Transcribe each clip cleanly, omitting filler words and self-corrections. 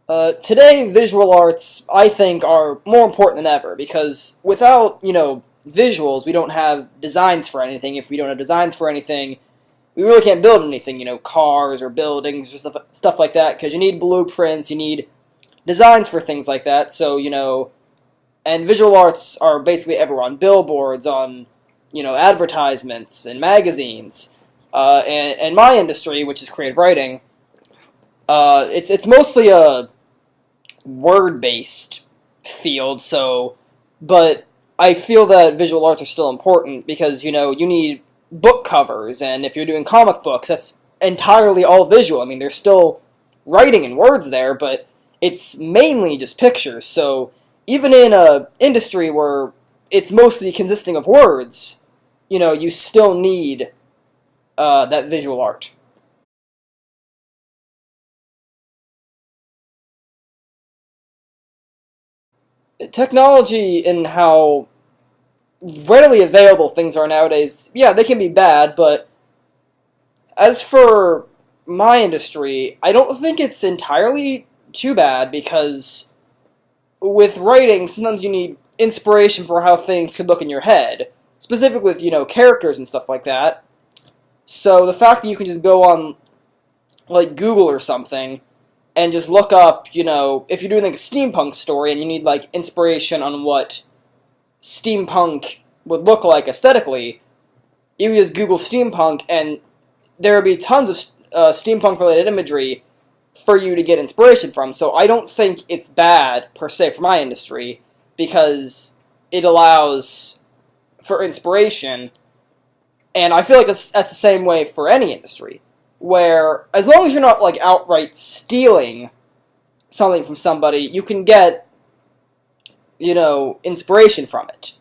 Today, visual arts, I think, are more important than ever, because without, visuals, we don't have designs for anything. If we don't have designs for anything, we really can't build anything, cars or buildings or stuff like that, because you need blueprints, you need designs for things like that, so, and visual arts are basically everywhere, on billboards, on, advertisements and magazines, and my industry, which is creative writing, it's mostly a word-based field, but I feel that visual arts are still important because, you need book covers, and if you're doing comic books, that's entirely all visual. I mean, there's still writing and words there, but it's mainly just pictures, so even in a industry where it's mostly consisting of words, you still need that visual art. Technology and how readily available things are nowadays, yeah, they can be bad, but as for my industry, I don't think it's entirely too bad because with writing, sometimes you need inspiration for how things could look in your head, specific with, characters and stuff like that. So the fact that you can just go on, like, Google or something, and just look up, if you're doing, like, a steampunk story and you need, like, inspiration on what steampunk would look like aesthetically, you can just Google steampunk, and there would be tons of steampunk-related imagery for you to get inspiration from. So I don't think it's bad, per se, for my industry, because it allows for inspiration, and I feel like that's the same way for any industry, where as long as you're not, like, outright stealing something from somebody, you can get, inspiration from it.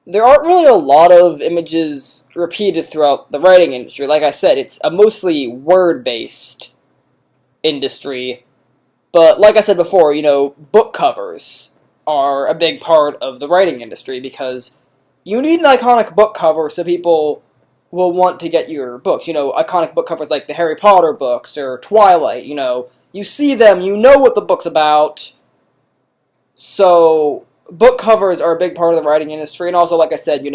There aren't really a lot of images repeated throughout the writing industry. Like I said, it's a mostly word-based industry. But like I said before, book covers are a big part of the writing industry because you need an iconic book cover so people will want to get your books. Iconic book covers like the Harry Potter books or Twilight, you see them, you know what the book's about. So book covers are a big part of the writing industry, and also, like I said,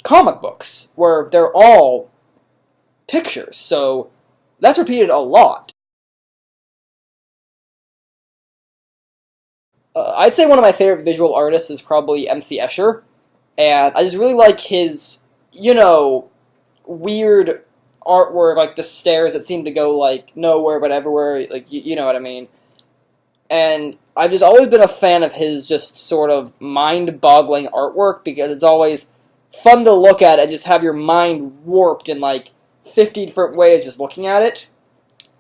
comic books, where they're all pictures, so that's repeated a lot. I'd say one of my favorite visual artists is probably MC Escher, and I just really like his, weird artwork, like the stairs that seem to go, like, nowhere but everywhere, like, you know what I mean. And I've just always been a fan of his just sort of mind-boggling artwork because it's always fun to look at and just have your mind warped in like 50 different ways just looking at it.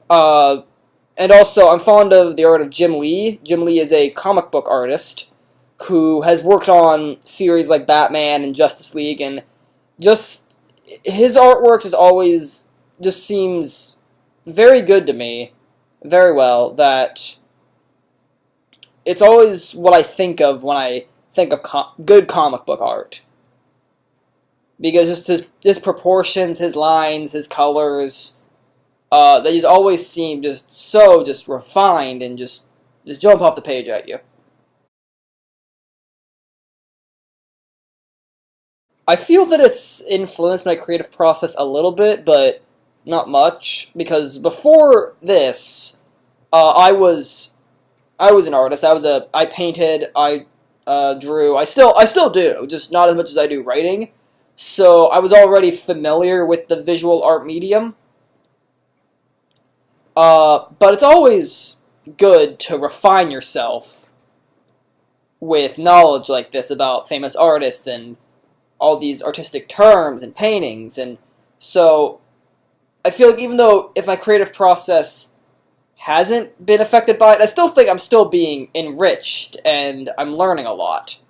And also, I'm fond of the art of Jim Lee. Jim Lee is a comic book artist who has worked on series like Batman and Justice League, and just his artwork just always just seems very good to me, very well, that it's always what I think of when I think of good comic book art. Because just his proportions, his lines, his colors, they just always seem just so just refined and just jump off the page at you. I feel that it's influenced my creative process a little bit, but not much, because before this, I was an artist. I painted, I drew. I still do, just not as much as I do writing. So I was already familiar with the visual art medium. But it's always good to refine yourself with knowledge like this about famous artists and all these artistic terms and paintings. And so I feel like even though if my creative process hasn't been affected by it, I still think I'm still being enriched and I'm learning a lot.